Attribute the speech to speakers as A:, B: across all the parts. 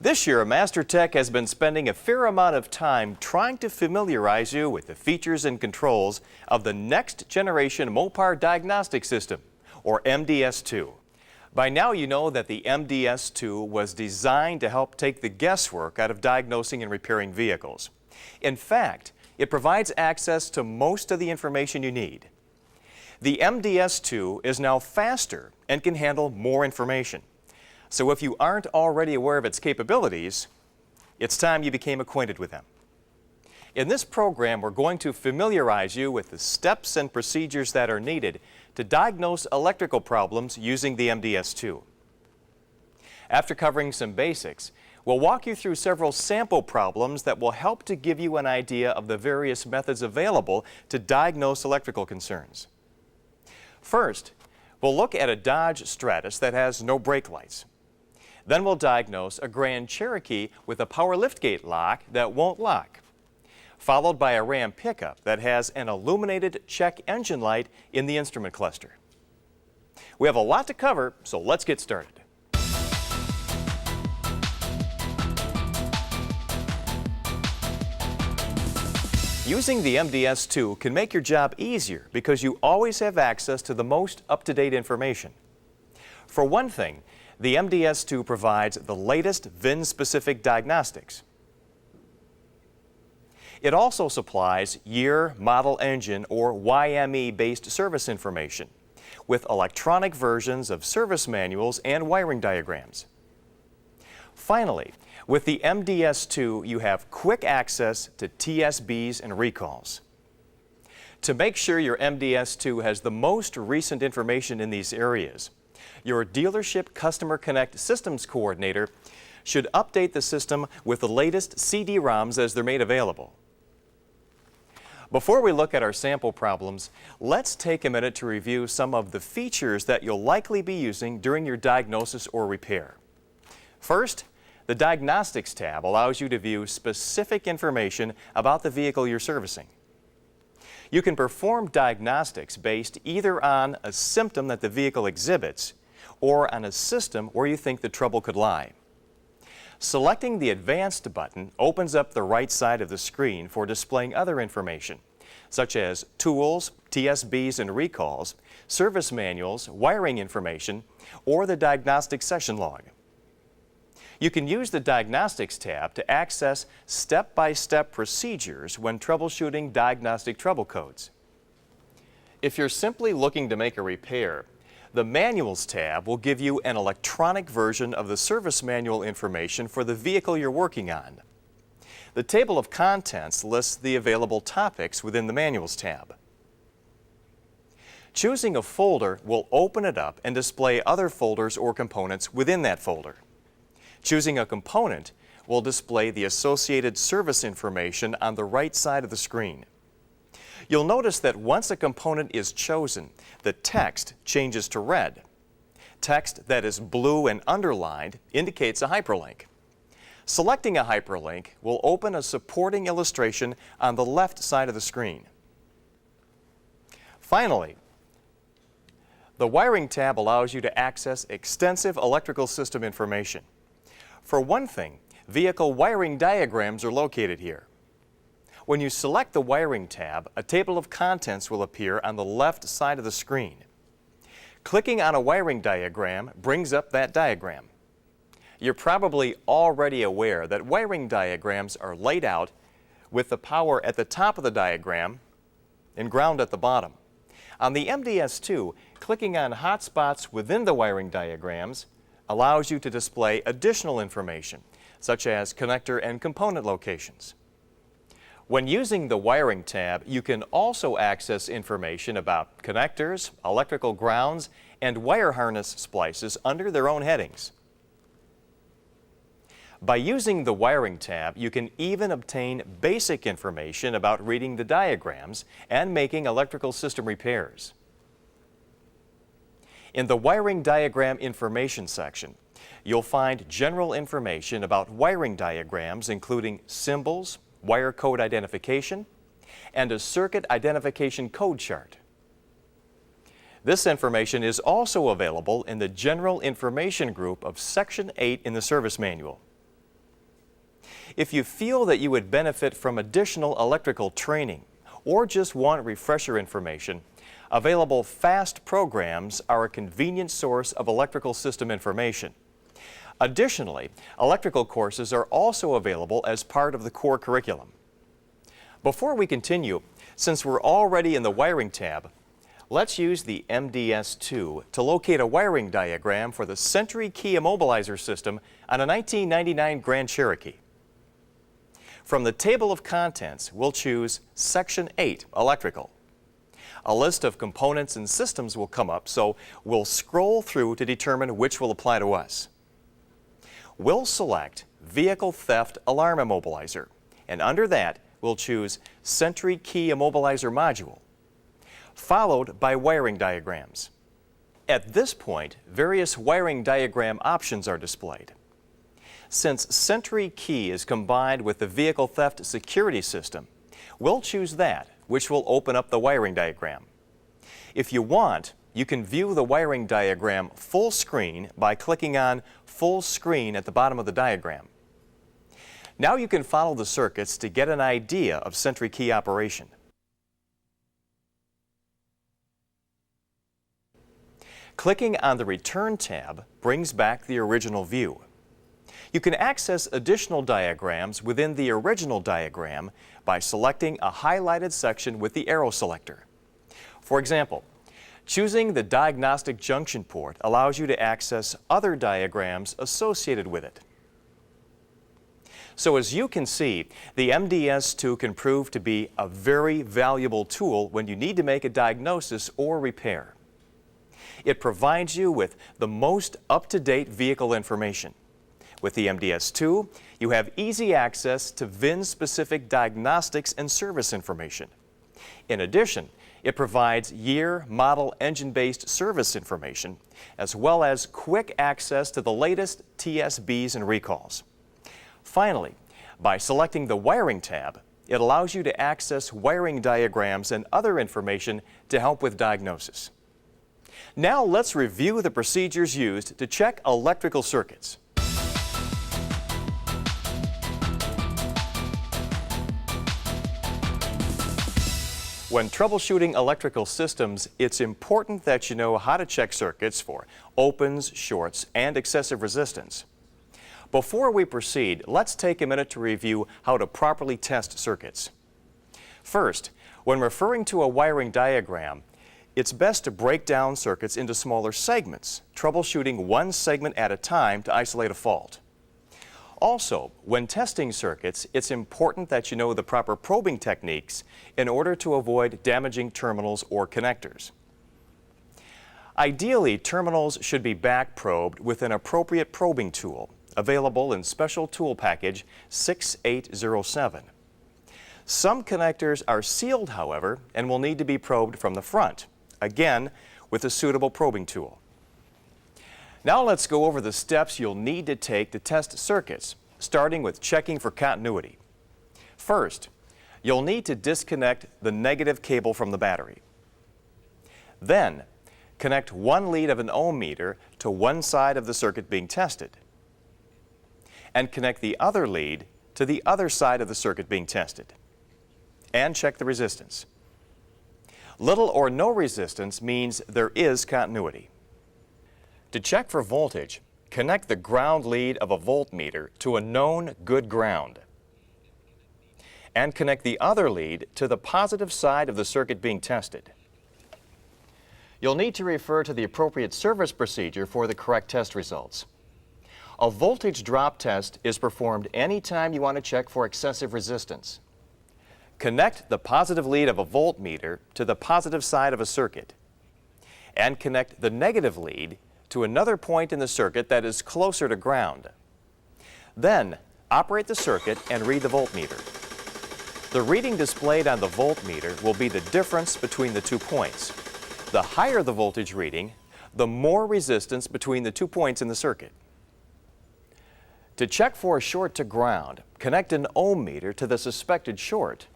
A: This year, a Master Tech has been spending a fair amount of time trying to familiarize you with the features and controls of the next generation MOPAR diagnostic system, or MDS2. By now you know that the MDS2 was designed to help take the guesswork out of diagnosing and repairing vehicles. In fact, it provides access to most of the information you need. The MDS2 is now faster and can handle more information. So if you aren't already aware of its capabilities, it's time you became acquainted with them. In this program, we're going to familiarize you with the steps and procedures that are needed to diagnose electrical problems using the MDS2. After covering some basics, we'll walk you through several sample problems that will help to give you an idea of the various methods available to diagnose electrical concerns. First, we'll look at a Dodge Stratus that has no brake lights. Then we'll diagnose a Grand Cherokee with a power liftgate lock that won't lock, followed by a Ram pickup that has an illuminated check engine light in the instrument cluster. We have a lot to cover, so let's get started. Using the MDS2 can make your job easier because you always have access to the most up-to-date information. For one thing, the MDS2 provides the latest VIN-specific diagnostics. It also supplies year, model, engine, or YME-based service information with electronic versions of service manuals and wiring diagrams. Finally, with the MDS2, you have quick access to TSBs and recalls. To make sure your MDS2 has the most recent information in these areas, your dealership Customer Connect Systems Coordinator should update the system with the latest CD-ROMs as they're made available. Before we look at our sample problems, let's take a minute to review some of the features that you'll likely be using during your diagnosis or repair. First, the Diagnostics tab allows you to view specific information about the vehicle you're servicing. You can perform diagnostics based either on a symptom that the vehicle exhibits or on a system where you think the trouble could lie. Selecting the Advanced button opens up the right side of the screen for displaying other information, such as tools, TSBs and recalls, service manuals, wiring information, or the diagnostic session log. You can use the Diagnostics tab to access step-by-step procedures when troubleshooting diagnostic trouble codes. If you're simply looking to make a repair, the Manuals tab will give you an electronic version of the service manual information for the vehicle you're working on. The table of contents lists the available topics within the Manuals tab. Choosing a folder will open it up and display other folders or components within that folder. Choosing a component will display the associated service information on the right side of the screen. You'll notice that once a component is chosen, the text changes to red. Text that is blue and underlined indicates a hyperlink. Selecting a hyperlink will open a supporting illustration on the left side of the screen. Finally, the Wiring tab allows you to access extensive electrical system information. For one thing, vehicle wiring diagrams are located here. When you select the Wiring tab, a table of contents will appear on the left side of the screen. Clicking on a wiring diagram brings up that diagram. You're probably already aware that wiring diagrams are laid out with the power at the top of the diagram and ground at the bottom. On the MDS2, clicking on hotspots within the wiring diagrams allows you to display additional information, such as connector and component locations. When using the Wiring tab, you can also access information about connectors, electrical grounds, and wire harness splices under their own headings. By using the Wiring tab, you can even obtain basic information about reading the diagrams and making electrical system repairs. In the Wiring Diagram Information section, you'll find general information about wiring diagrams, including symbols, wire code identification, and a circuit identification code chart. This information is also available in the General Information group of Section 8 in the Service Manual. If you feel that you would benefit from additional electrical training or just want refresher information, available FAST programs are a convenient source of electrical system information. Additionally, electrical courses are also available as part of the core curriculum. Before we continue, since we're already in the wiring tab, let's use the MDS2 to locate a wiring diagram for the Sentry key immobilizer system on a 1999 Grand Cherokee. From the table of contents, we'll choose Section 8, Electrical. A list of components and systems will come up, so we'll scroll through to determine which will apply to us. We'll select Vehicle Theft Alarm Immobilizer, and under that, we'll choose Sentry Key Immobilizer Module, followed by wiring diagrams. At this point, various wiring diagram options are displayed. Since Sentry Key is combined with the Vehicle Theft Security System, we'll choose that, which will open up the wiring diagram. If you want, you can view the wiring diagram full screen by clicking on Full Screen at the bottom of the diagram. Now you can follow the circuits to get an idea of Sentry Key operation. Clicking on the Return tab brings back the original view. You can access additional diagrams within the original diagram by selecting a highlighted section with the arrow selector. For example, choosing the diagnostic junction port allows you to access other diagrams associated with it. So as you can see, the MDS2 can prove to be a very valuable tool when you need to make a diagnosis or repair. It provides you with the most up-to-date vehicle information. With the MDS2, you have easy access to VIN-specific diagnostics and service information. In addition, it provides year, model, engine-based service information, as well as quick access to the latest TSBs and recalls. Finally, by selecting the Wiring tab, it allows you to access wiring diagrams and other information to help with diagnosis. Now let's review the procedures used to check electrical circuits. When troubleshooting electrical systems, it's important that you know how to check circuits for opens, shorts, and excessive resistance. Before we proceed, let's take a minute to review how to properly test circuits. First, when referring to a wiring diagram, it's best to break down circuits into smaller segments, troubleshooting one segment at a time to isolate a fault. Also, when testing circuits, it's important that you know the proper probing techniques in order to avoid damaging terminals or connectors. Ideally, terminals should be back probed with an appropriate probing tool, available in Special Tool Package 6807. Some connectors are sealed, however, and will need to be probed from the front, again with a suitable probing tool. Now let's go over the steps you'll need to take to test circuits, starting with checking for continuity. First, you'll need to disconnect the negative cable from the battery. Then, connect one lead of an ohm meter to one side of the circuit being tested, and connect the other lead to the other side of the circuit being tested, and check the resistance. Little or no resistance means there is continuity. To check for voltage, connect the ground lead of a voltmeter to a known good ground, and connect the other lead to the positive side of the circuit being tested. You'll need to refer to the appropriate service procedure for the correct test results. A voltage drop test is performed anytime you want to check for excessive resistance. Connect the positive lead of a voltmeter to the positive side of a circuit, and connect the negative lead to another point in the circuit that is closer to ground. Then, operate the circuit and read the voltmeter. The reading displayed on the voltmeter will be the difference between the 2 points. The higher the voltage reading, the more resistance between the 2 points in the circuit. To check for a short to ground, connect an ohm meter to the suspected short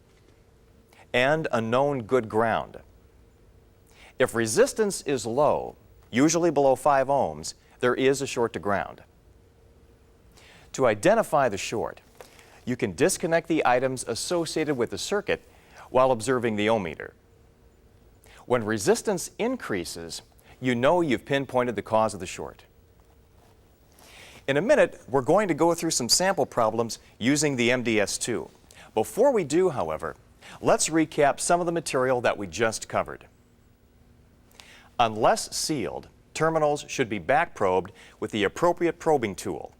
A: and a known good ground. If resistance is low, usually below 5 ohms, there is a short to ground. To identify the short, you can disconnect the items associated with the circuit while observing the ohm meter. When resistance increases, you know you've pinpointed the cause of the short. In a minute, we're going to go through some sample problems using the MDS2. Before we do, however, let's recap some of the material that we just covered. Unless sealed, terminals should be back probed with the appropriate probing tool.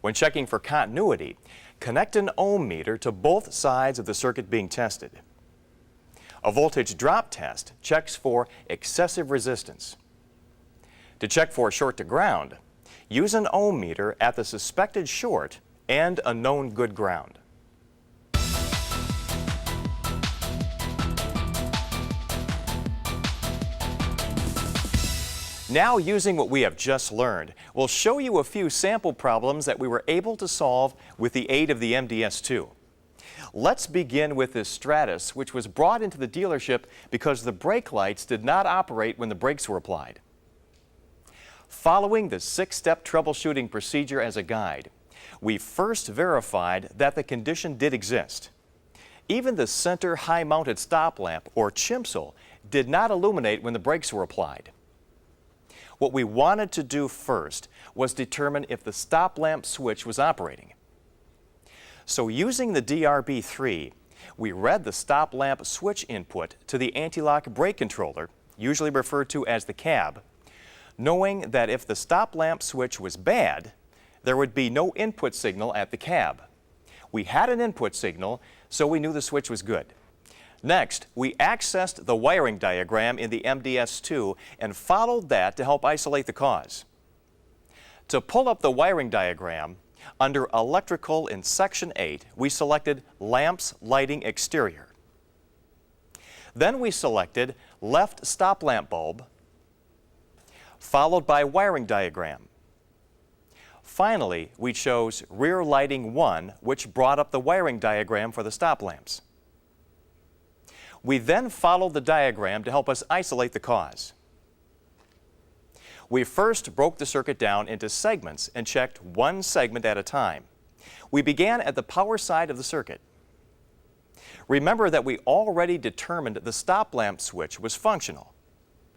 A: When checking for continuity, connect an ohm meter to both sides of the circuit being tested. A voltage drop test checks for excessive resistance. To check for short to ground, use an ohm meter at the suspected short and a known good ground. Now, using what we have just learned, we'll show you a few sample problems that we were able to solve with the aid of the MDS2. Let's begin with this Stratus, which was brought into the dealership because the brake lights did not operate when the brakes were applied. Following the 6-step troubleshooting procedure as a guide, we first verified that the condition did exist. Even the center high-mounted stop lamp, or CHMSL, did not illuminate when the brakes were applied. What we wanted to do first was determine if the stop lamp switch was operating. So using the DRB3, we read the stop lamp switch input to the anti-lock brake controller, usually referred to as the cab, knowing that if the stop lamp switch was bad, there would be no input signal at the cab. We had an input signal, so we knew the switch was good. Next, we accessed the wiring diagram in the MDS2 and followed that to help isolate the cause. To pull up the wiring diagram, under Electrical in Section 8, we selected Lamps Lighting Exterior. Then we selected Left Stop Lamp Bulb, followed by Wiring Diagram. Finally, we chose Rear Lighting 1, which brought up the wiring diagram for the stop lamps. We then followed the diagram to help us isolate the cause. We first broke the circuit down into segments and checked one segment at a time. We began at the power side of the circuit. Remember that we already determined the stop lamp switch was functional.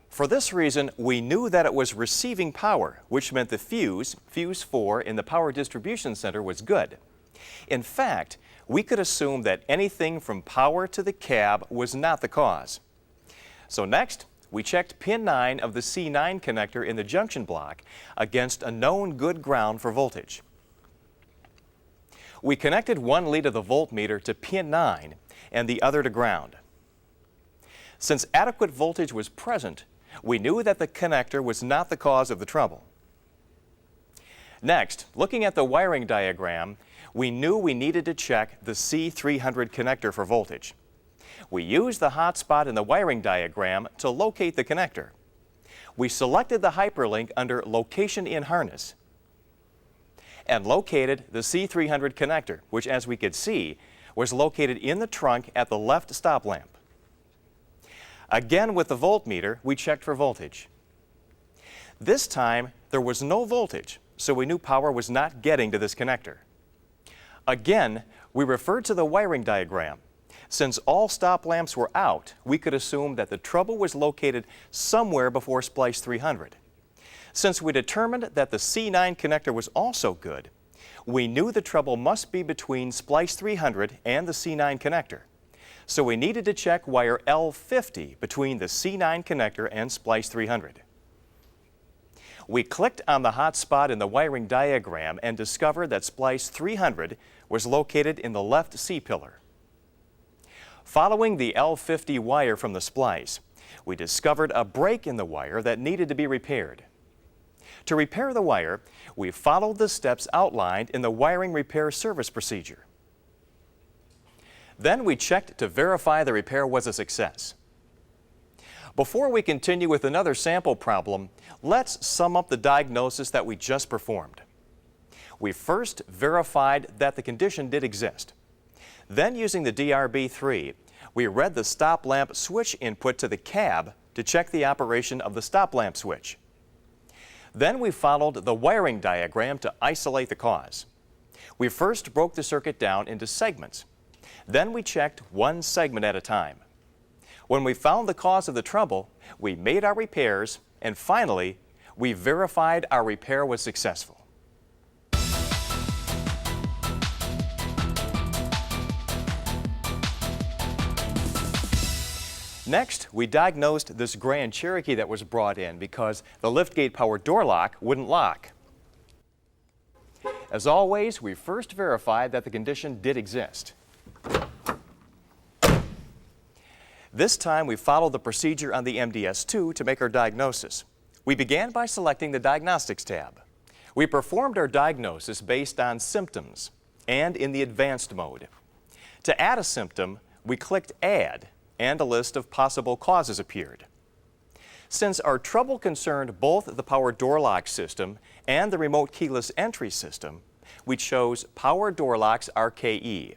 A: For this reason, we knew that it was receiving power, which meant the fuse 4 in the power distribution center, was good. In fact, we could assume that anything from power to the cab was not the cause. So next, we checked pin 9 of the C9 connector in the junction block against a known good ground for voltage. We connected one lead of the voltmeter to pin 9 and the other to ground. Since adequate voltage was present, we knew that the connector was not the cause of the trouble. Next, looking at the wiring diagram, we knew we needed to check the C300 connector for voltage. We used the hotspot in the wiring diagram to locate the connector. We selected the hyperlink under Location in Harness and located the C300 connector, which, as we could see, was located in the trunk at the left stop lamp. Again, with the voltmeter, we checked for voltage. This time, there was no voltage, so we knew power was not getting to this connector. Again, we referred to the wiring diagram. Since all stop lamps were out, we could assume that the trouble was located somewhere before splice 300. Since we determined that the C9 connector was also good, we knew the trouble must be between splice 300 and the C9 connector. So we needed to check wire L50 between the C9 connector and splice 300. We clicked on the hot spot in the wiring diagram and discovered that splice 300 was located in the left C-pillar. Following the L50 wire from the splice, we discovered a break in the wire that needed to be repaired. To repair the wire, we followed the steps outlined in the wiring repair service procedure. Then we checked to verify the repair was a success. Before we continue with another sample problem, let's sum up the diagnosis that we just performed. We first verified that the condition did exist. Then, using the DRB3, we read the stop lamp switch input to the cab to check the operation of the stop lamp switch. Then we followed the wiring diagram to isolate the cause. We first broke the circuit down into segments. Then we checked one segment at a time. When we found the cause of the trouble, we made our repairs, and finally, we verified our repair was successful. Next, we diagnosed this Grand Cherokee that was brought in because the liftgate power door lock wouldn't lock. As always, we first verified that the condition did exist. This time we followed the procedure on the MDS2 to make our diagnosis. We began by selecting the Diagnostics tab. We performed our diagnosis based on symptoms and in the advanced mode. To add a symptom, we clicked Add, and a list of possible causes appeared. Since our trouble concerned both the power door lock system and the remote keyless entry system, we chose Power Door Locks RKE.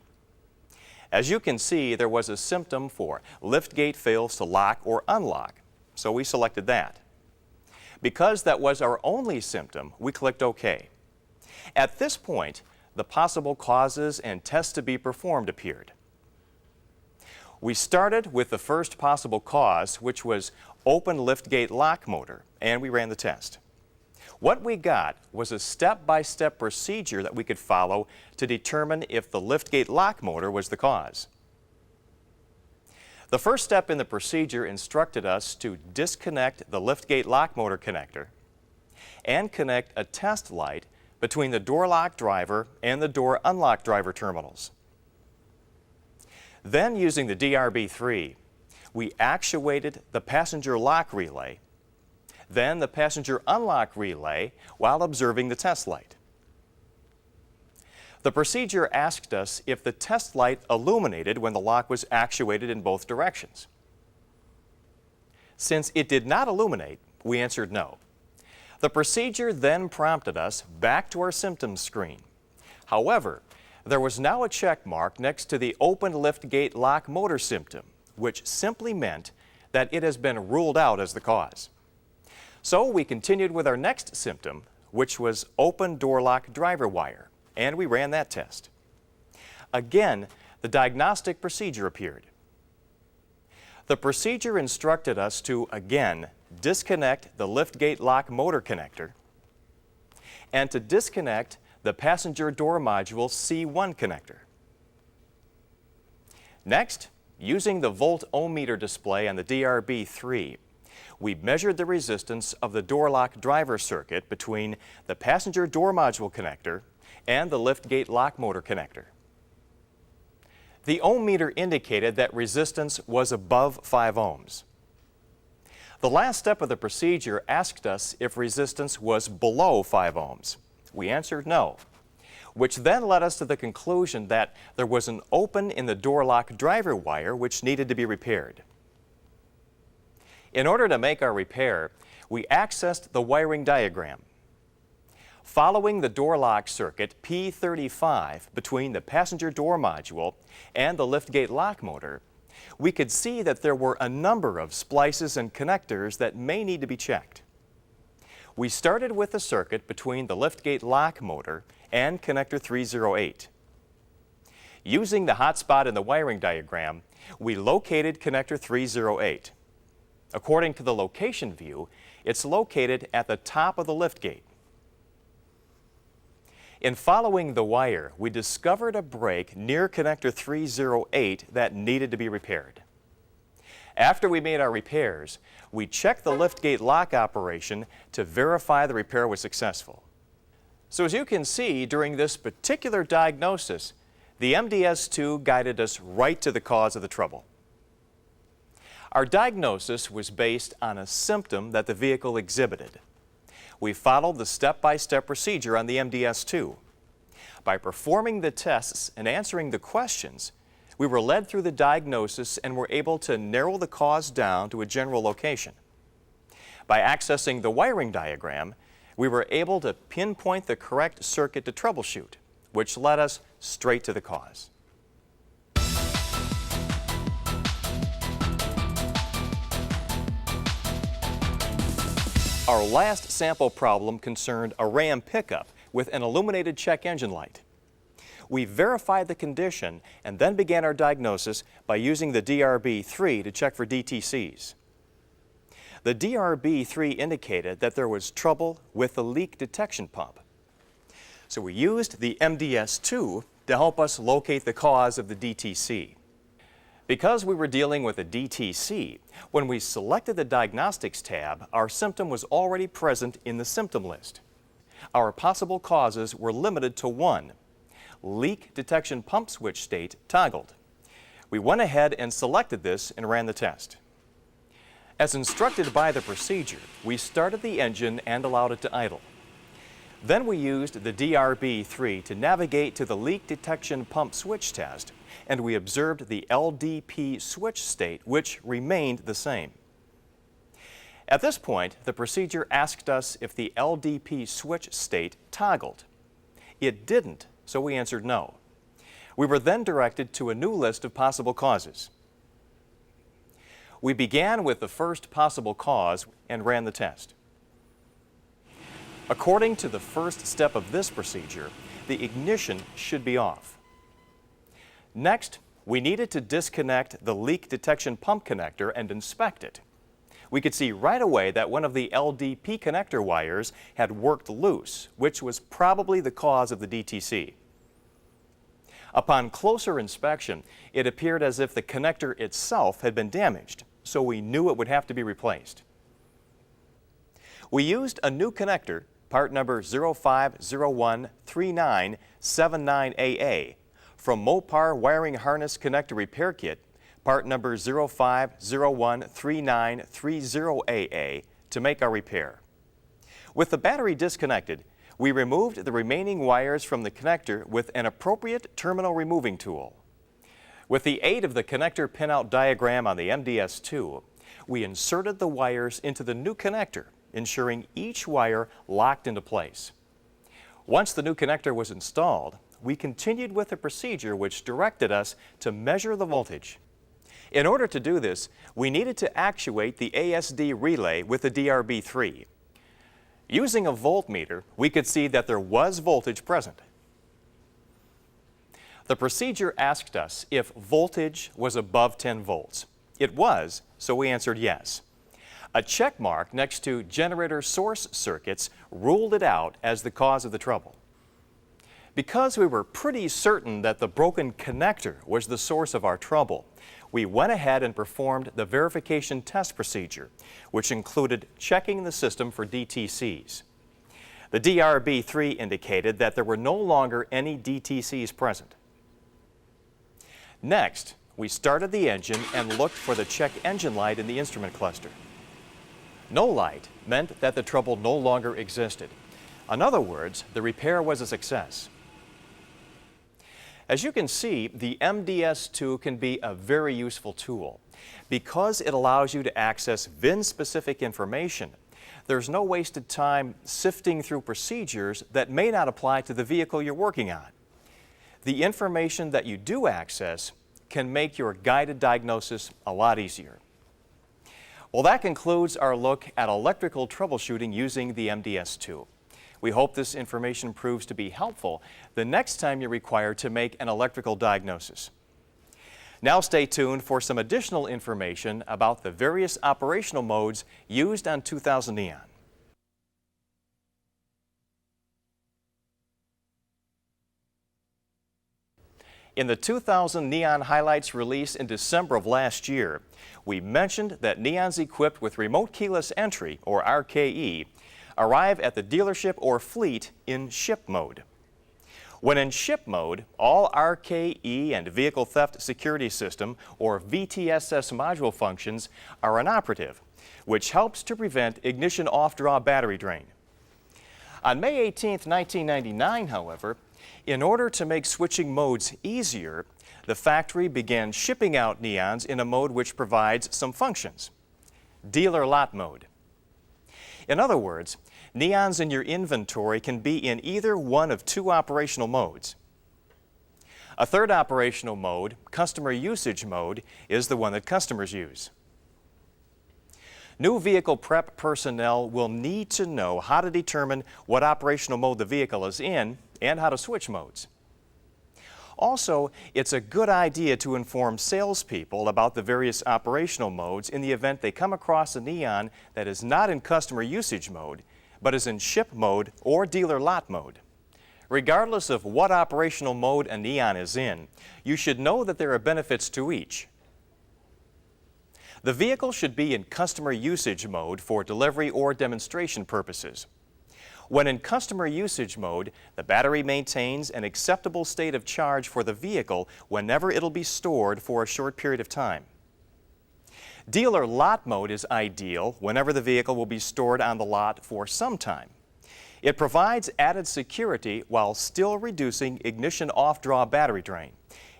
A: As you can see, there was a symptom for liftgate fails to lock or unlock, so we selected that. Because that was our only symptom, we clicked OK. At this point, the possible causes and tests to be performed appeared. We started with the first possible cause, which was open liftgate lock motor, and we ran the test. What we got was a step-by-step procedure that we could follow to determine if the liftgate lock motor was the cause. The first step in the procedure instructed us to disconnect the liftgate lock motor connector and connect a test light between the door lock driver and the door unlock driver terminals. Then, using the DRB3, we actuated the passenger lock relay, then the passenger unlock relay while observing the test light. The procedure asked us if the test light illuminated when the lock was actuated in both directions. Since it did not illuminate, we answered no. The procedure then prompted us back to our symptoms screen. However, there was now a check mark next to the open liftgate lock motor symptom, which simply meant that it has been ruled out as the cause. So we continued with our next symptom, which was open door lock driver wire, and we ran that test. Again, the diagnostic procedure appeared. The procedure instructed us to, again, disconnect the liftgate lock motor connector and to disconnect the passenger door module C1 connector. Next, using the volt ohm meter display on the DRB3, we measured the resistance of the door lock driver circuit between the passenger door module connector and the liftgate lock motor connector. The ohm meter indicated that resistance was above 5 ohms. The last step of the procedure asked us if resistance was below 5 ohms. We answered no, which then led us to the conclusion that there was an open in the door lock driver wire which needed to be repaired. In order to make our repair, we accessed the wiring diagram. Following the door lock circuit P35 between the passenger door module and the liftgate lock motor, we could see that there were a number of splices and connectors that may need to be checked. We started with the circuit between the liftgate lock motor and connector 308. Using the hotspot in the wiring diagram, we located connector 308. According to the location view, it's located at the top of the liftgate. In following the wire, we discovered a break near connector 308 that needed to be repaired. After we made our repairs, we checked the liftgate lock operation to verify the repair was successful. So as you can see, during this particular diagnosis, the MDS2 guided us right to the cause of the trouble. Our diagnosis was based on a symptom that the vehicle exhibited. We followed the step-by-step procedure on the MDS2. By performing the tests and answering the questions, we were led through the diagnosis and were able to narrow the cause down to a general location. By accessing the wiring diagram, we were able to pinpoint the correct circuit to troubleshoot, which led us straight to the cause. Our last sample problem concerned a Ram pickup with an illuminated check engine light. We verified the condition and then began our diagnosis by using the DRB3 to check for DTCs. The DRB3 indicated that there was trouble with the leak detection pump. So we used the MDS2 to help us locate the cause of the DTC. Because we were dealing with a DTC, when we selected the Diagnostics tab, our symptom was already present in the symptom list. Our possible causes were limited to one: leak detection pump switch state toggled. We went ahead and selected this and ran the test. As instructed by the procedure, we started the engine and allowed it to idle. Then we used the DRB3 to navigate to the leak detection pump switch test, and we observed the LDP switch state, which remained the same. At this point, the procedure asked us if the LDP switch state toggled. It didn't, so we answered no. We were then directed to a new list of possible causes. We began with the first possible cause and ran the test. According to the first step of this procedure, the ignition should be off. Next, we needed to disconnect the leak detection pump connector and inspect it. We could see right away that one of the LDP connector wires had worked loose, which was probably the cause of the DTC. Upon closer inspection, it appeared as if the connector itself had been damaged, so we knew it would have to be replaced. We used a new connector, part number 05013979AA, from MOPAR Wiring Harness Connector Repair Kit, part number 05013930AA, to make our repair. With the battery disconnected, we removed the remaining wires from the connector with an appropriate terminal removing tool. With the aid of the connector pinout diagram on the MDS2, we inserted the wires into the new connector, ensuring each wire locked into place. Once the new connector was installed, we continued with the procedure which directed us to measure the voltage. In order to do this, we needed to actuate the ASD relay with the DRB3. Using a voltmeter, we could see that there was voltage present. The procedure asked us if voltage was above 10 volts. It was, so we answered yes. A check mark next to generator source circuits ruled it out as the cause of the trouble. Because we were pretty certain that the broken connector was the source of our trouble, we went ahead and performed the verification test procedure, which included checking the system for DTCs. The DRB3 indicated that there were no longer any DTCs present. Next, we started the engine and looked for the check engine light in the instrument cluster. No light meant that the trouble no longer existed. In other words, the repair was a success. As you can see, the MDS2 can be a very useful tool. Because it allows you to access VIN-specific information, there's no wasted time sifting through procedures that may not apply to the vehicle you're working on. The information that you do access can make your guided diagnosis a lot easier. Well, that concludes our look at electrical troubleshooting using the MDS2. We hope this information proves to be helpful the next time you're required to make an electrical diagnosis. Now stay tuned for some additional information about the various operational modes used on 2000 Neon. In the 2000 Neon Highlights release in December of last year, we mentioned that Neons equipped with Remote Keyless Entry, or RKE, arrive at the dealership or fleet in ship mode. When in ship mode, all RKE and Vehicle Theft Security System, or VTSS module functions are inoperative, which helps to prevent ignition off-draw battery drain. On May 18, 1999, however, in order to make switching modes easier, the factory began shipping out Neons in a mode which provides some functions. Dealer lot mode. In other words, Neons in your inventory can be in either one of two operational modes. A third operational mode, customer usage mode, is the one that customers use. New vehicle prep personnel will need to know how to determine what operational mode the vehicle is in and how to switch modes. Also, it's a good idea to inform salespeople about the various operational modes in the event they come across a Neon that is not in customer usage mode, but is in ship mode or dealer lot mode. Regardless of what operational mode a Neon is in, you should know that there are benefits to each. The vehicle should be in customer usage mode for delivery or demonstration purposes. When in customer usage mode, the battery maintains an acceptable state of charge for the vehicle whenever it'll be stored for a short period of time. Dealer lot mode is ideal whenever the vehicle will be stored on the lot for some time. It provides added security while still reducing ignition off-draw battery drain.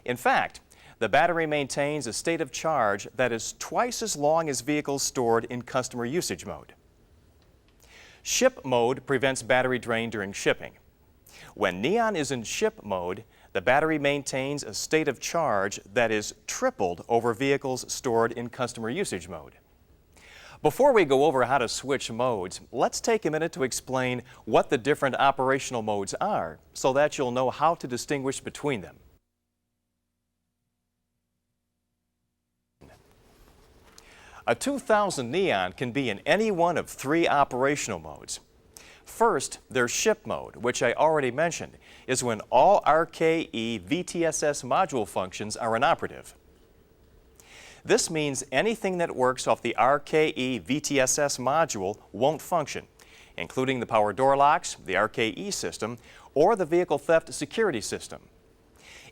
A: In fact, the battery maintains a state of charge that is twice as long as vehicles stored in customer usage mode. Ship mode prevents battery drain during shipping. When Neon is in ship mode, the battery maintains a state of charge that is tripled over vehicles stored in customer usage mode. Before we go over how to switch modes, let's take a minute to explain what the different operational modes are so that you'll know how to distinguish between them. A 2000 Neon can be in any one of three operational modes. First, there's ship mode, which I already mentioned, is when all RKE VTSS module functions are inoperative. This means anything that works off the RKE VTSS module won't function, including the power door locks, the RKE system, or the vehicle theft security system.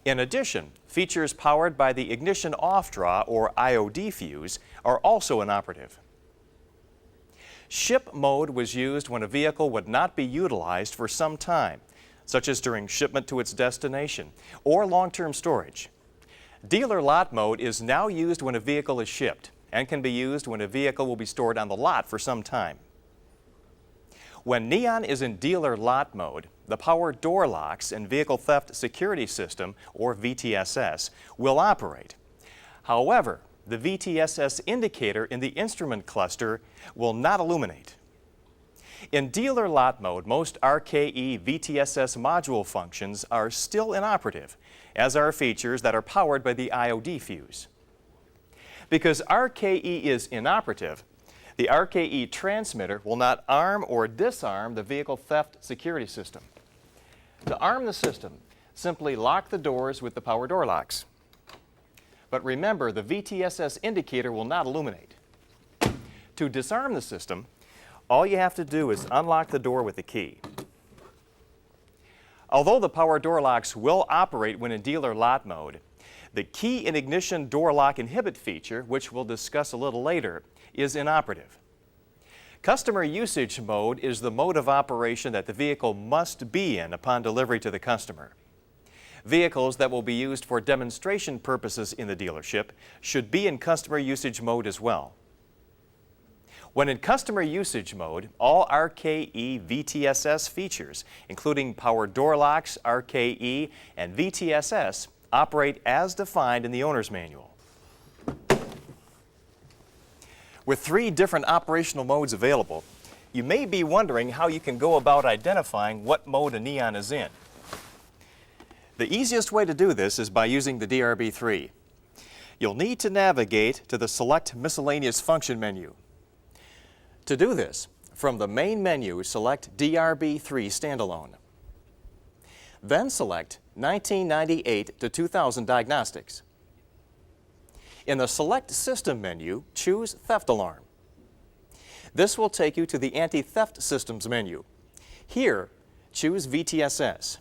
A: In addition, features powered by the ignition off-draw or IOD fuse are also inoperative. Ship mode was used when a vehicle would not be utilized for some time, such as during shipment to its destination or long-term storage. Dealer lot mode is now used when a vehicle is shipped and can be used when a vehicle will be stored on the lot for some time. When Neon is in dealer lot mode, the power door locks and vehicle theft security system, or VTSS, will operate. However, the VTSS indicator in the instrument cluster will not illuminate. In dealer lot mode, most RKE VTSS module functions are still inoperative, as are features that are powered by the IOD fuse. Because RKE is inoperative, the RKE transmitter will not arm or disarm the vehicle theft security system. To arm the system, simply lock the doors with the power door locks. But remember, the VTSS indicator will not illuminate. To disarm the system, all you have to do is unlock the door with a key. Although the power door locks will operate when in dealer lot mode, the key and ignition door lock inhibit feature, which we'll discuss a little later, is inoperative. Customer usage mode is the mode of operation that the vehicle must be in upon delivery to the customer. Vehicles that will be used for demonstration purposes in the dealership should be in customer usage mode as well. When in customer usage mode, all RKE VTSS features, including power door locks, RKE, and VTSS, operate as defined in the owner's manual. With three different operational modes available, you may be wondering how you can go about identifying what mode a Neon is in. The easiest way to do this is by using the DRB3. You'll need to navigate to the Select Miscellaneous Function menu. To do this, from the main menu, select DRB3 Standalone. Then select 1998 to 2000 Diagnostics. In the Select System menu, choose Theft Alarm. This will take you to the Anti-Theft Systems menu. Here, choose VTSS.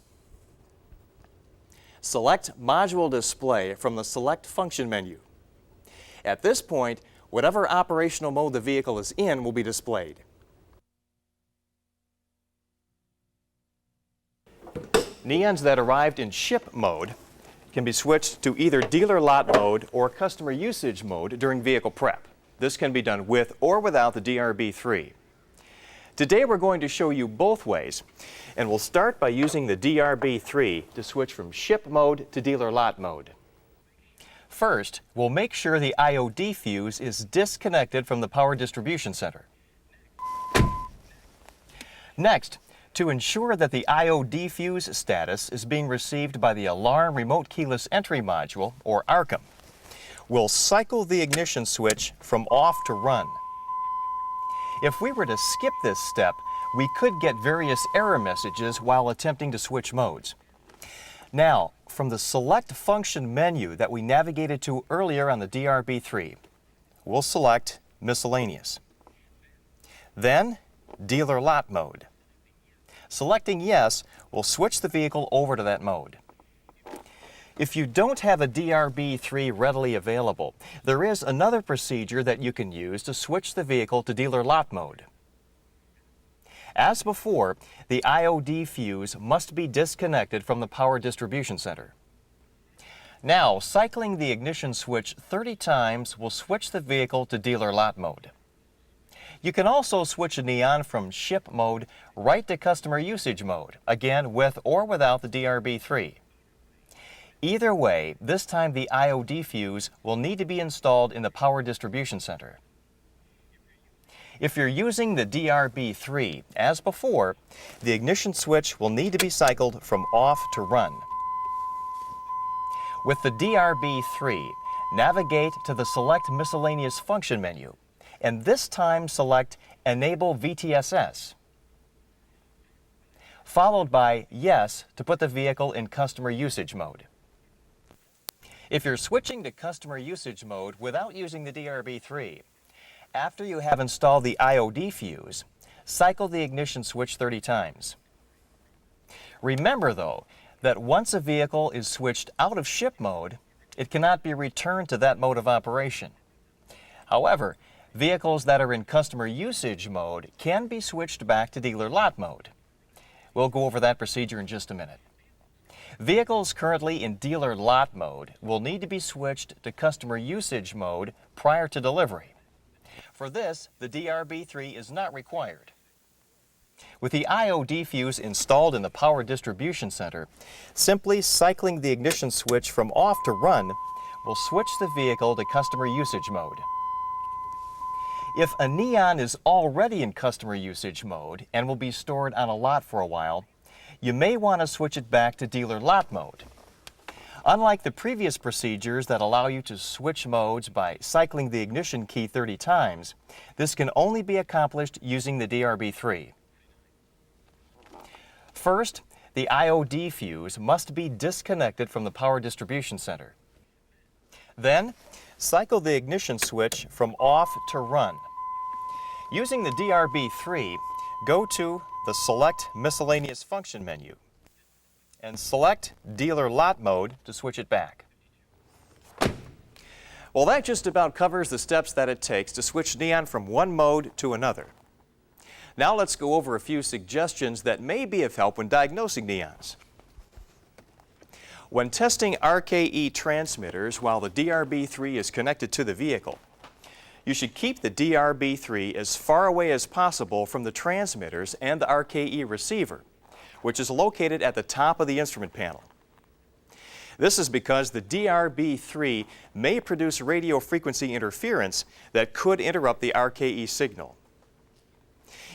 A: Select Module Display from the Select Function menu. At this point, whatever operational mode the vehicle is in will be displayed. Neons that arrived in ship mode can be switched to either dealer lot mode or customer usage mode during vehicle prep. This can be done with or without the DRB3. Today we're going to show you both ways, and we'll start by using the DRB3 to switch from ship mode to dealer lot mode. First, we'll make sure the IOD fuse is disconnected from the power distribution center. Next, To ensure that the IOD fuse status is being received by the Alarm Remote Keyless Entry Module, or ARCM, we'll cycle the ignition switch from off to run. If we were to skip this step, we could get various error messages while attempting to switch modes. Now, from the Select Function menu that we navigated to earlier on the DRB3, we'll select Miscellaneous. Then, Dealer Lot Mode. Selecting Yes will switch the vehicle over to that mode. If you don't have a DRB3 readily available, there is another procedure that you can use to switch the vehicle to Dealer Lot Mode. As before, the IOD fuse must be disconnected from the power distribution center. Now, cycling the ignition switch 30 times will switch the vehicle to Dealer Lot Mode. You can also switch a Neon from Ship Mode right to Customer Usage Mode, again with or without the DRB3. Either way, this time the IOD fuse will need to be installed in the power distribution center. If you're using the DRB3, as before, the ignition switch will need to be cycled from off to run. With the DRB3, navigate to the Select Miscellaneous Function menu, and this time select Enable VTSS, followed by Yes to put the vehicle in Customer Usage Mode. If you're switching to Customer Usage Mode without using the DRB3, after you have installed the IOD fuse, cycle the ignition switch 30 times. Remember, though, that once a vehicle is switched out of Ship Mode, it cannot be returned to that mode of operation. However, vehicles that are in Customer Usage Mode can be switched back to Dealer Lot Mode. We'll go over that procedure in just a minute. Vehicles currently in Dealer Lot Mode will need to be switched to Customer Usage Mode prior to delivery. For this, the DRB3 is not required. With the IOD fuse installed in the power distribution center, simply cycling the ignition switch from off to run will switch the vehicle to Customer Usage Mode. If a Neon is already in Customer Usage Mode and will be stored on a lot for a while, you may want to switch it back to Dealer Lot Mode. Unlike the previous procedures that allow you to switch modes by cycling the ignition key 30 times, this can only be accomplished using the DRB3. First, the IOD fuse must be disconnected from the power distribution center. Then, cycle the ignition switch from off to run. Using the DRB3, go to the Select Miscellaneous Function menu and select Dealer Lot Mode to switch it back. Well, that just about covers the steps that it takes to switch Neon from one mode to another. Now let's go over a few suggestions that may be of help when diagnosing Neons. When testing RKE transmitters while the DRB3 is connected to the vehicle, you should keep the DRB3 as far away as possible from the transmitters and the RKE receiver, which is located at the top of the instrument panel. This is because the DRB3 may produce radio frequency interference that could interrupt the RKE signal.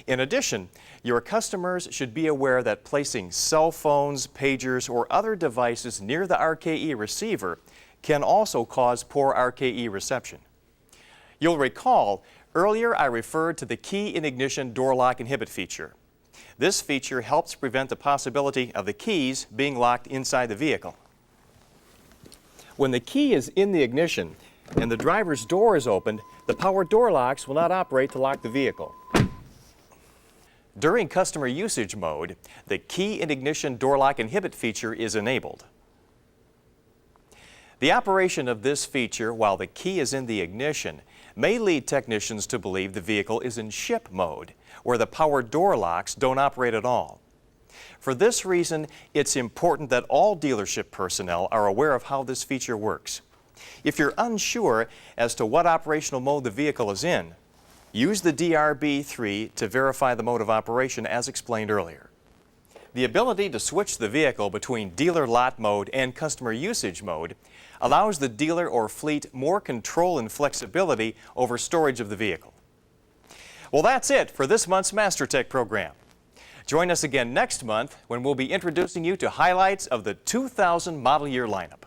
A: In addition, your customers should be aware that placing cell phones, pagers, or other devices near the RKE receiver can also cause poor RKE reception. You'll recall, earlier I referred to the key in ignition door lock inhibit feature. This feature helps prevent the possibility of the keys being locked inside the vehicle. When the key is in the ignition and the driver's door is opened, the power door locks will not operate to lock the vehicle. During Customer Usage Mode, the key in ignition door lock inhibit feature is enabled. The operation of this feature while the key is in the ignition may lead technicians to believe the vehicle is in Ship Mode, where the power door locks don't operate at all. For this reason, it's important that all dealership personnel are aware of how this feature works. If you're unsure as to what operational mode the vehicle is in, use the DRB3 to verify the mode of operation as explained earlier. The ability to switch the vehicle between Dealer Lot Mode and Customer Usage Mode allows the dealer or fleet more control and flexibility over storage of the vehicle. Well, that's it for this month's MasterTech program. Join us again next month when we'll be introducing you to highlights of the 2000 model year lineup.